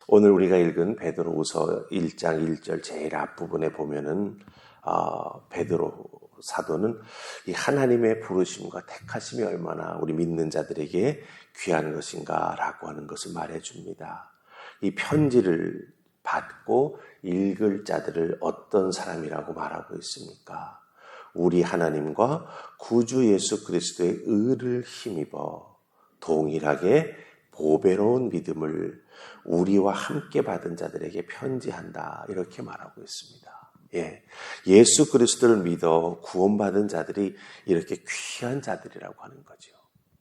오늘 우리가 읽은 베드로후서 1장 1절 제일 앞부분에 보면은 베드로 사도는 이 하나님의 부르심과 택하심이 얼마나 우리 믿는 자들에게 귀한 것인가라고 하는 것을 말해줍니다. 이 편지를 받고 읽을 자들을 어떤 사람이라고 말하고 있습니까? 우리 하나님과 구주 예수 그리스도의 의를 힘입어 동일하게 보배로운 믿음을 우리와 함께 받은 자들에게 편지한다. 이렇게 말하고 있습니다. 예수 그리스도를 믿어 구원받은 자들이 이렇게 귀한 자들이라고 하는 거죠.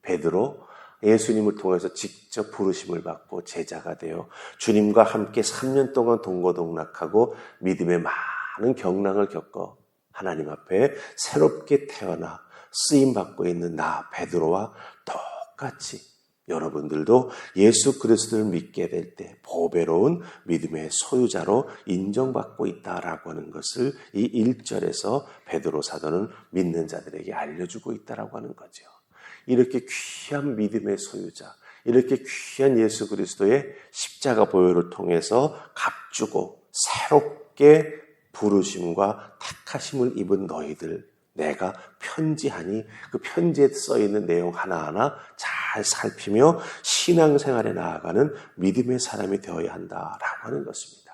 베드로 예수님을 통해서 직접 부르심을 받고 제자가 되어 주님과 함께 3년 동안 동고동락하고 믿음의 많은 경랑을 겪어 하나님 앞에 새롭게 태어나 쓰임받고 있는 나 베드로와 똑같이 여러분들도 예수 그리스도를 믿게 될 때 보배로운 믿음의 소유자로 인정받고 있다라고 하는 것을 이 1절에서 베드로 사도는 믿는 자들에게 알려주고 있다라고 하는 거죠. 이렇게 귀한 믿음의 소유자, 이렇게 귀한 예수 그리스도의 십자가 보혈을 통해서 값주고 새롭게 부르심과 택하심을 입은 너희들, 내가 편지하니 그 편지에 써있는 내용 하나하나 잘 살피며 신앙생활에 나아가는 믿음의 사람이 되어야 한다라고 하는 것입니다.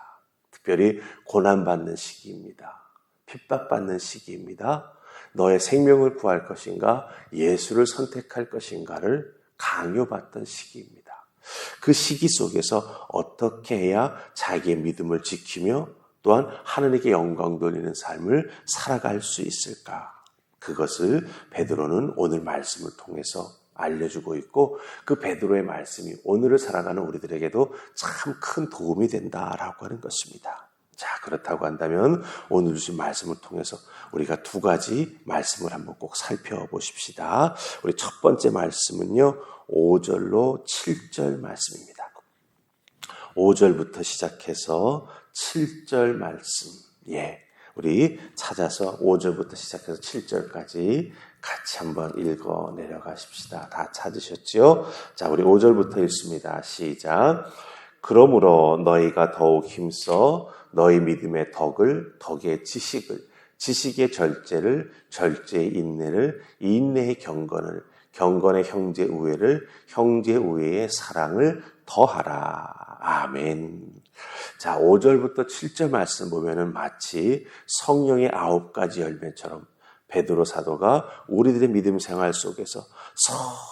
특별히 고난받는 시기입니다. 핍박받는 시기입니다. 너의 생명을 구할 것인가 예수를 선택할 것인가를 강요받던 시기입니다. 그 시기 속에서 어떻게 해야 자기의 믿음을 지키며 또한 하나님께 영광 돌리는 삶을 살아갈 수 있을까? 그것을 베드로는 오늘 말씀을 통해서 알려주고 있고 그 베드로의 말씀이 오늘을 살아가는 우리들에게도 참 큰 도움이 된다라고 하는 것입니다. 자, 그렇다고 한다면 오늘 주신 말씀을 통해서 우리가 두 가지 말씀을 한번 꼭 살펴보십시다. 우리 첫 번째 말씀은요, 5절로 7절 말씀입니다. 5절부터 시작해서 7절 말씀, 우리 찾아서 5절부터 시작해서 7절까지 같이 한번 읽어 내려가십시다. 다 찾으셨죠? 자, 우리 5절부터 읽습니다. 시작. 그러므로 너희가 더욱 힘써 너희 믿음의 덕을, 덕의 지식을, 지식의 절제를, 절제의 인내를, 인내의 경건을, 경건의 형제 우애를, 형제 우애의 사랑을 더하라. 아멘. 자, 5절부터 7절 말씀 보면은 마치 성령의 9가지 열매처럼 베드로 사도가 우리들의 믿음 생활 속에서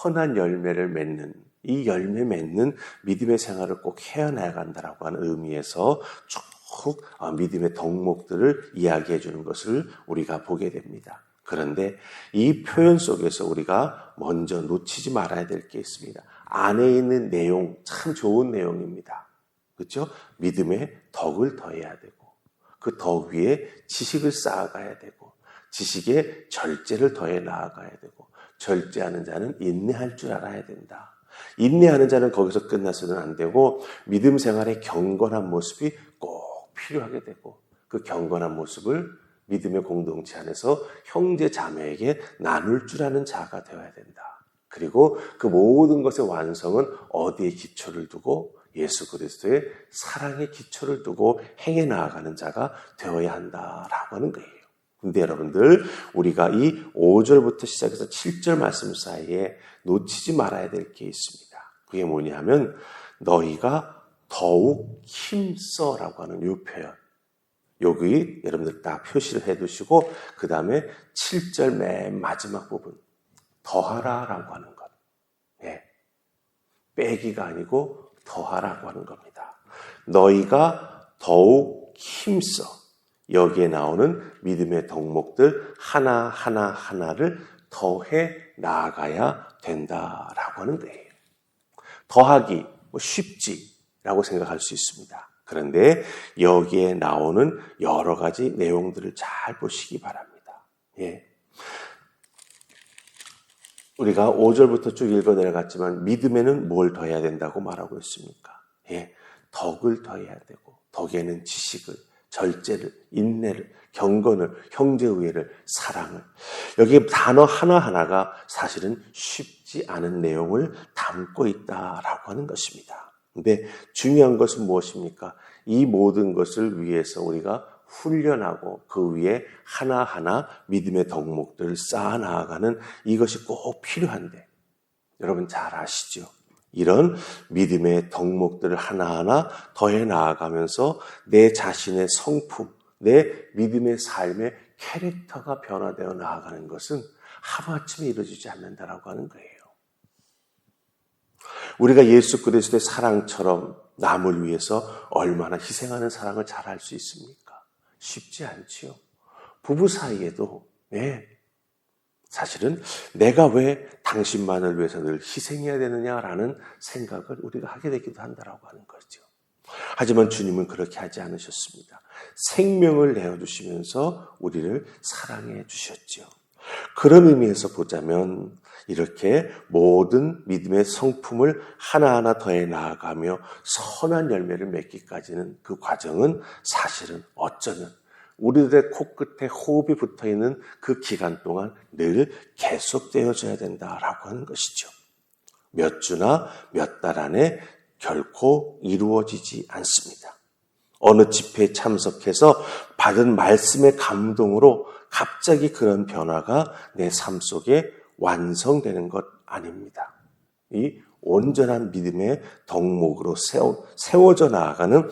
선한 열매를 맺는 이 열매 맺는 믿음의 생활을 꼭 해야 나간다라고 하는 의미에서 쭉 믿음의 덕목들을 이야기해 주는 것을 우리가 보게 됩니다. 그런데 이 표현 속에서 우리가 먼저 놓치지 말아야 될 게 있습니다. 안에 있는 내용 참 좋은 내용입니다. 그렇죠? 믿음의 덕을 더해야 되고 그 덕 위에 지식을 쌓아가야 되고 지식에 절제를 더해 나아가야 되고 절제하는 자는 인내할 줄 알아야 된다. 인내하는 자는 거기서 끝나서는 안 되고 믿음 생활의 경건한 모습이 꼭 필요하게 되고 그 경건한 모습을 믿음의 공동체 안에서 형제 자매에게 나눌 줄 아는 자가 되어야 된다. 그리고 그 모든 것의 완성은 어디에 기초를 두고 예수 그리스도의 사랑의 기초를 두고 행해 나아가는 자가 되어야 한다라고 하는 거예요. 근데 여러분들 우리가 이 5절부터 시작해서 7절 말씀 사이에 놓치지 말아야 될 게 있습니다. 그게 뭐냐면 너희가 더욱 힘써라고 하는 이 표현. 여기 여러분들 다 표시를 해두시고 그 다음에 7절 맨 마지막 부분 더하라라고 하는 것. 빼기가 아니고 더하라고 하는 겁니다. 너희가 더욱 힘써 여기에 나오는 믿음의 덕목들 하나를 더해 나아가야 된다라고 하는 거예요. 더하기 쉽지라고 생각할 수 있습니다. 그런데 여기에 나오는 여러 가지 내용들을 잘 보시기 바랍니다. 우리가 5절부터 쭉 읽어 내려갔지만 믿음에는 뭘 더해야 된다고 말하고 있습니까? 덕을 더해야 되고 덕에는 지식을, 절제를, 인내를, 경건을, 형제우애를, 사랑을. 여기 단어 하나하나가 사실은 쉽지 않은 내용을 담고 있다라고 하는 것입니다. 근데 중요한 것은 무엇입니까? 이 모든 것을 위해서 우리가 훈련하고 그 위에 하나하나 믿음의 덕목들을 쌓아 나아가는 이것이 꼭 필요한데 여러분 잘 아시죠? 이런 믿음의 덕목들을 하나하나 더해 나아가면서 내 자신의 성품, 내 믿음의 삶의 캐릭터가 변화되어 나아가는 것은 하루아침에 이루어지지 않는다라고 하는 거예요. 우리가 예수 그리스도의 사랑처럼 남을 위해서 얼마나 희생하는 사랑을 잘 할 수 있습니까? 쉽지 않지요. 부부 사이에도 사실은 내가 왜 당신만을 위해서 늘 희생해야 되느냐라는 생각을 우리가 하게 되기도 한다라고 하는 거죠. 하지만 주님은 그렇게 하지 않으셨습니다. 생명을 내어주시면서 우리를 사랑해 주셨죠. 그런 의미에서 보자면 이렇게 모든 믿음의 성품을 하나하나 더해 나아가며 선한 열매를 맺기까지는 그 과정은 사실은 어쩌면 우리들의 코끝에 호흡이 붙어있는 그 기간 동안 늘 계속되어져야 된다라고 하는 것이죠. 몇 주나 몇 달 안에 결코 이루어지지 않습니다. 어느 집회에 참석해서 받은 말씀의 감동으로 갑자기 그런 변화가 내 삶 속에 완성되는 것 아닙니다. 이 온전한 믿음의 덕목으로 세워져 나아가는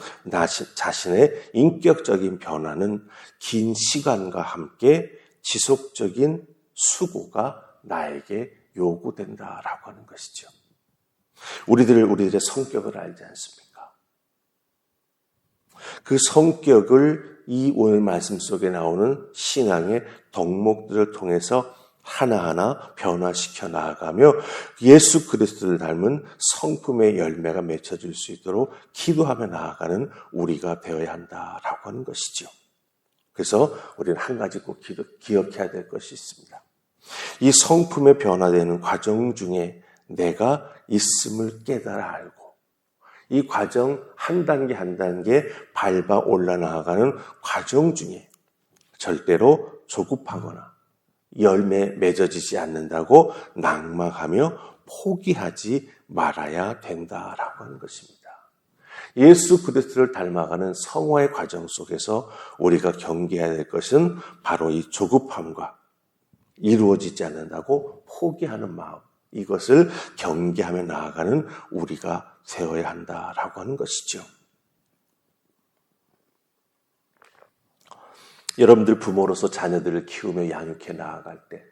자신의 인격적인 변화는 긴 시간과 함께 지속적인 수고가 나에게 요구된다라고 하는 것이죠. 우리들의 성격을 알지 않습니까? 그 성격을 이 오늘 말씀 속에 나오는 신앙의 덕목들을 통해서 하나하나 변화시켜 나아가며 예수 그리스도를 닮은 성품의 열매가 맺혀질 수 있도록 기도하며 나아가는 우리가 되어야 한다라고 하는 것이죠. 그래서 우리는 한 가지 꼭 기억해야 될 것이 있습니다. 이 성품의 변화되는 과정 중에 내가 있음을 깨달아 알고 이 과정 한 단계 한 단계 밟아 올라나가는 과정 중에 절대로 조급하거나 열매 맺어지지 않는다고 낙망하며 포기하지 말아야 된다라고 하는 것입니다. 예수 그리스도를 닮아가는 성화의 과정 속에서 우리가 경계해야 될 것은 바로 이 조급함과 이루어지지 않는다고 포기하는 마음, 이것을 경계하며 나아가는 우리가 되어야 한다라고 하는 것이죠. 여러분들 부모로서 자녀들을 키우며 양육해 나아갈 때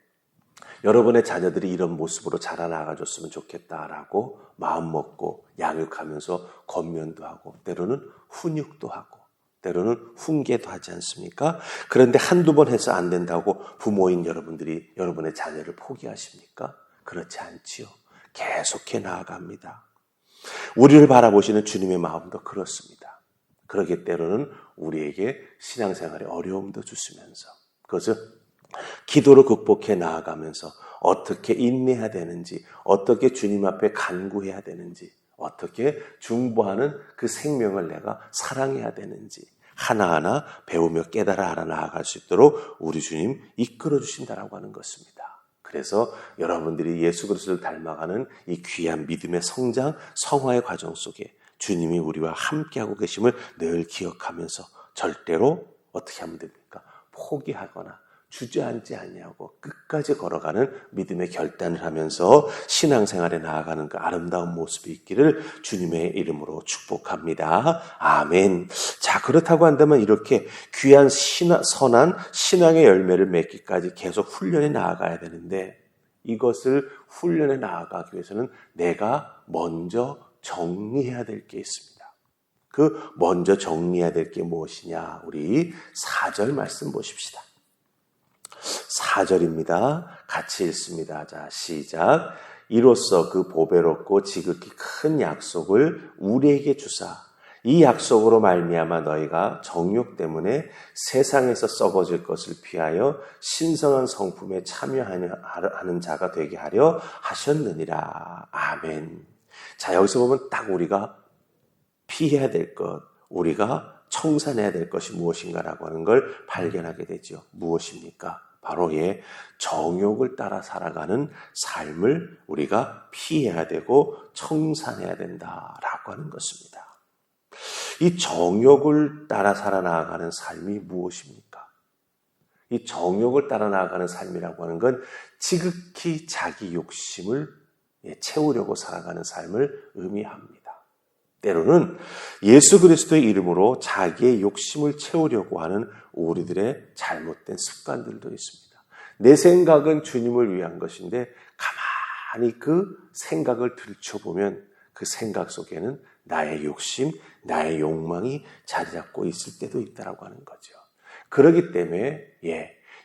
여러분의 자녀들이 이런 모습으로 자라나가줬으면 좋겠다라고 마음먹고 양육하면서 권면도 하고 때로는 훈육도 하고 때로는 훈계도 하지 않습니까? 그런데 한두 번 해서 안 된다고 부모인 여러분들이 여러분의 자녀를 포기하십니까? 그렇지 않지요. 계속해 나아갑니다. 우리를 바라보시는 주님의 마음도 그렇습니다. 그러기 때로는 우리에게 신앙생활에 어려움도 주시면서 그것을 기도로 극복해 나아가면서 어떻게 인내해야 되는지, 어떻게 주님 앞에 간구해야 되는지, 어떻게 중보하는 그 생명을 내가 사랑해야 되는지 하나하나 배우며 깨달아 알아나아갈 수 있도록 우리 주님 이끌어 주신다라고 하는 것입니다. 그래서 여러분들이 예수 그리스도를 닮아가는 이 귀한 믿음의 성장, 성화의 과정 속에 주님이 우리와 함께하고 계심을 늘 기억하면서 절대로 어떻게 하면 됩니까? 포기하거나 주저앉지 않냐고 끝까지 걸어가는 믿음의 결단을 하면서 신앙생활에 나아가는 그 아름다운 모습이 있기를 주님의 이름으로 축복합니다. 아멘. 자, 그렇다고 한다면 이렇게 귀한 선한 신앙의 열매를 맺기까지 계속 훈련해 나아가야 되는데 이것을 훈련해 나아가기 위해서는 내가 먼저 정리해야 될 게 있습니다. 그 먼저 정리해야 될 게 무엇이냐? 우리 4절 말씀 보십시다. 4절입니다. 같이 읽습니다. 자, 시작. 이로써 그 보배롭고 지극히 큰 약속을 우리에게 주사 이 약속으로 말미암아 너희가 정욕 때문에 세상에서 썩어질 것을 피하여 신성한 성품에 참여하는 자가 되게 하려 하셨느니라. 아멘. 자, 여기서 보면 딱 우리가 피해야 될 것, 우리가 청산해야 될 것이 무엇인가라고 하는 걸 발견하게 되죠. 무엇입니까? 바로 정욕을 따라 살아가는 삶을 우리가 피해야 되고 청산해야 된다라고 하는 것입니다. 이 정욕을 따라 살아나가는 삶이 무엇입니까? 이 정욕을 따라 나가는 삶이라고 하는 건 지극히 자기 욕심을 채우려고 살아가는 삶을 의미합니다. 때로는 예수 그리스도의 이름으로 자기의 욕심을 채우려고 하는 우리들의 잘못된 습관들도 있습니다. 내 생각은 주님을 위한 것인데 가만히 그 생각을 들춰보면 그 생각 속에는 나의 욕심, 나의 욕망이 자리 잡고 있을 때도 있다고 하는 거죠. 그렇기 때문에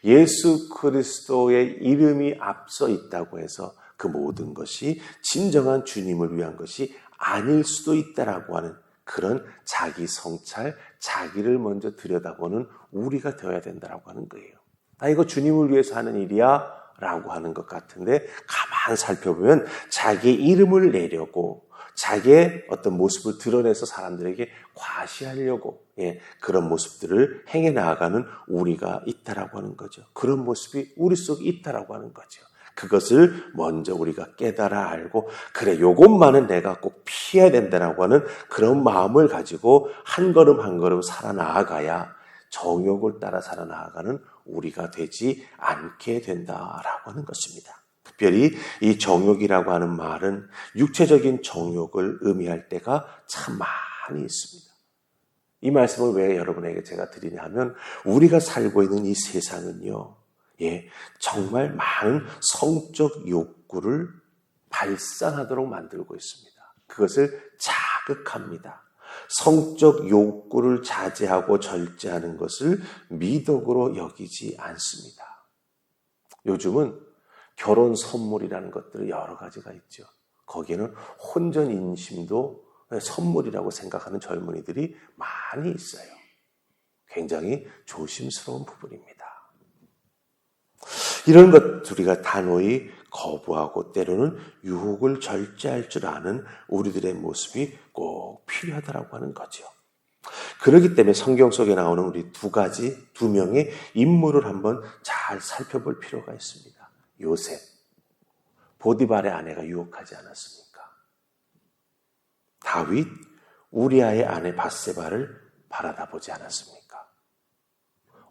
예수 그리스도의 이름이 앞서 있다고 해서 그 모든 것이 진정한 주님을 위한 것이 아닐 수도 있다라고 하는 그런 자기 성찰, 자기를 먼저 들여다보는 우리가 되어야 된다라고 하는 거예요. 이거 주님을 위해서 하는 일이야 라고 하는 것 같은데 가만 살펴보면 자기의 이름을 내려고 자기의 어떤 모습을 드러내서 사람들에게 과시하려고 그런 모습들을 행해 나아가는 우리가 있다라고 하는 거죠. 그런 모습이 우리 속에 있다라고 하는 거죠. 그것을 먼저 우리가 깨달아 알고 그래 요것만은 내가 꼭 피해야 된다라고 하는 그런 마음을 가지고 한 걸음 한 걸음 살아나가야 정욕을 따라 살아나가는 우리가 되지 않게 된다라고 하는 것입니다. 특별히 이 정욕이라고 하는 말은 육체적인 정욕을 의미할 때가 참 많이 있습니다. 이 말씀을 왜 여러분에게 제가 드리냐 하면 우리가 살고 있는 이 세상은요. 정말 많은 성적 욕구를 발산하도록 만들고 있습니다. 그것을 자극합니다. 성적 욕구를 자제하고 절제하는 것을 미덕으로 여기지 않습니다. 요즘은 결혼 선물이라는 것들이 여러 가지가 있죠. 거기에는 혼전 인심도 선물이라고 생각하는 젊은이들이 많이 있어요. 굉장히 조심스러운 부분입니다. 이런 것 우리가 단호히 거부하고 때로는 유혹을 절제할 줄 아는 우리들의 모습이 꼭 필요하다고 하는 거죠. 그렇기 때문에 성경 속에 나오는 우리 두 명의 인물을 한번 잘 살펴볼 필요가 있습니다. 요셉, 보디발의 아내가 유혹하지 않았습니까? 다윗, 우리아의 아내 밧세바를 바라다 보지 않았습니까?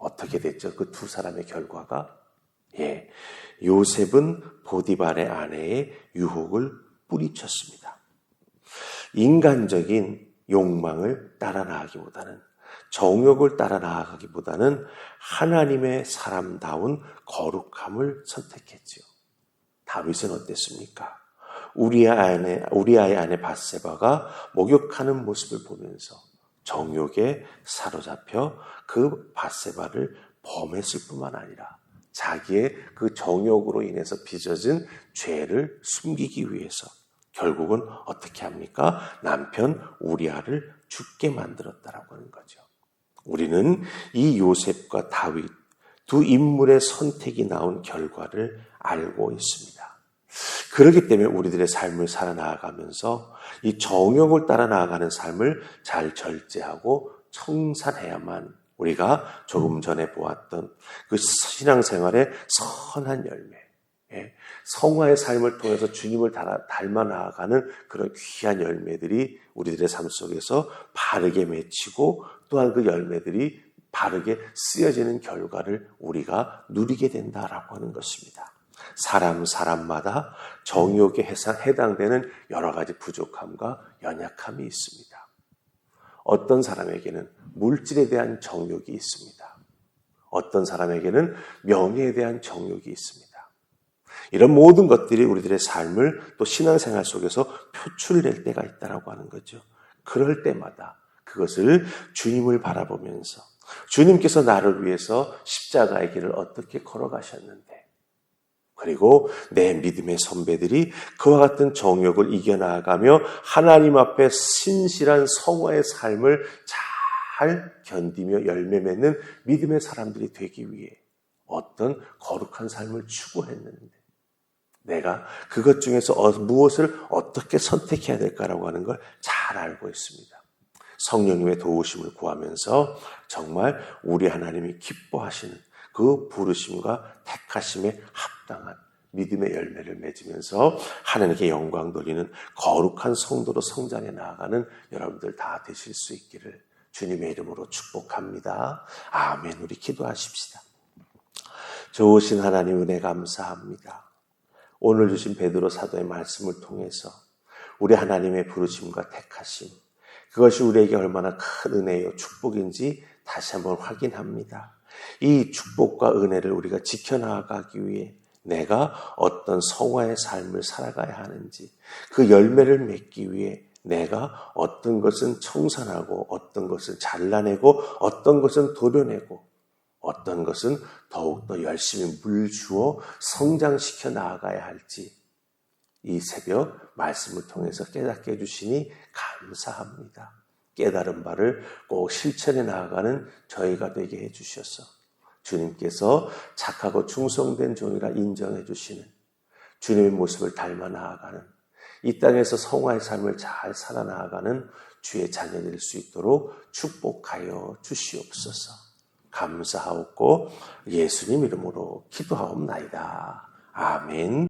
어떻게 됐죠? 그 두 사람의 결과가 요셉은 보디발의 아내의 유혹을 뿌리쳤습니다. 인간적인 욕망을 따라 나가기보다는 정욕을 따라 나아가기보다는 하나님의 사람다운 거룩함을 선택했지요. 다윗은 어땠습니까? 우리아의 아내 밧세바가 목욕하는 모습을 보면서 정욕에 사로잡혀 그 밧세바를 범했을 뿐만 아니라 자기의 그 정욕으로 인해서 빚어진 죄를 숨기기 위해서 결국은 어떻게 합니까? 남편 우리아를 죽게 만들었다라고 하는 거죠. 우리는 이 요셉과 다윗 두 인물의 선택이 나온 결과를 알고 있습니다. 그렇기 때문에 우리들의 삶을 살아나가면서 이 정욕을 따라 나아가는 삶을 잘 절제하고 청산해야만 우리가 조금 전에 보았던 그 신앙생활의 선한 열매, 성화의 삶을 통해서 주님을 닮아 나아가는 그런 귀한 열매들이 우리들의 삶 속에서 바르게 맺히고 또한 그 열매들이 바르게 쓰여지는 결과를 우리가 누리게 된다라고 하는 것입니다. 사람마다 정욕에 해당되는 여러 가지 부족함과 연약함이 있습니다. 어떤 사람에게는 물질에 대한 정욕이 있습니다. 어떤 사람에게는 명예에 대한 정욕이 있습니다. 이런 모든 것들이 우리들의 삶을 또 신앙생활 속에서 표출될 때가 있다고 하는 거죠. 그럴 때마다 그것을 주님을 바라보면서 주님께서 나를 위해서 십자가의 길을 어떻게 걸어가셨는데 그리고 내 믿음의 선배들이 그와 같은 정욕을 이겨나가며 하나님 앞에 신실한 성화의 삶을 잘 견디며 열매 맺는 믿음의 사람들이 되기 위해 어떤 거룩한 삶을 추구했는데 내가 그것 중에서 무엇을 어떻게 선택해야 될까라고 하는 걸 잘 알고 있습니다. 성령님의 도우심을 구하면서 정말 우리 하나님이 기뻐하시는 그 부르심과 택하심에 합당한 믿음의 열매를 맺으면서 하나님께 영광 돌리는 거룩한 성도로 성장해 나아가는 여러분들 다 되실 수 있기를 주님의 이름으로 축복합니다. 아멘. 우리 기도하십시다. 좋으신 하나님 은혜 감사합니다. 오늘 주신 베드로 사도의 말씀을 통해서 우리 하나님의 부르심과 택하심, 그것이 우리에게 얼마나 큰 은혜요 축복인지 다시 한번 확인합니다. 이 축복과 은혜를 우리가 지켜나가기 위해 내가 어떤 성화의 삶을 살아가야 하는지, 그 열매를 맺기 위해 내가 어떤 것은 청산하고 어떤 것은 잘라내고 어떤 것은 도려내고 어떤 것은 더욱더 열심히 물주어 성장시켜 나아가야 할지 이 새벽 말씀을 통해서 깨닫게 해주시니 감사합니다. 깨달은 바를 꼭 실천해 나아가는 저희가 되게 해주셔서 주님께서 착하고 충성된 종이라 인정해 주시는 주님의 모습을 닮아 나아가는 이 땅에서 성화의 삶을 잘 살아나가는 주의 자녀 될 수 있도록 축복하여 주시옵소서. 감사하옵고 예수님 이름으로 기도하옵나이다. 아멘.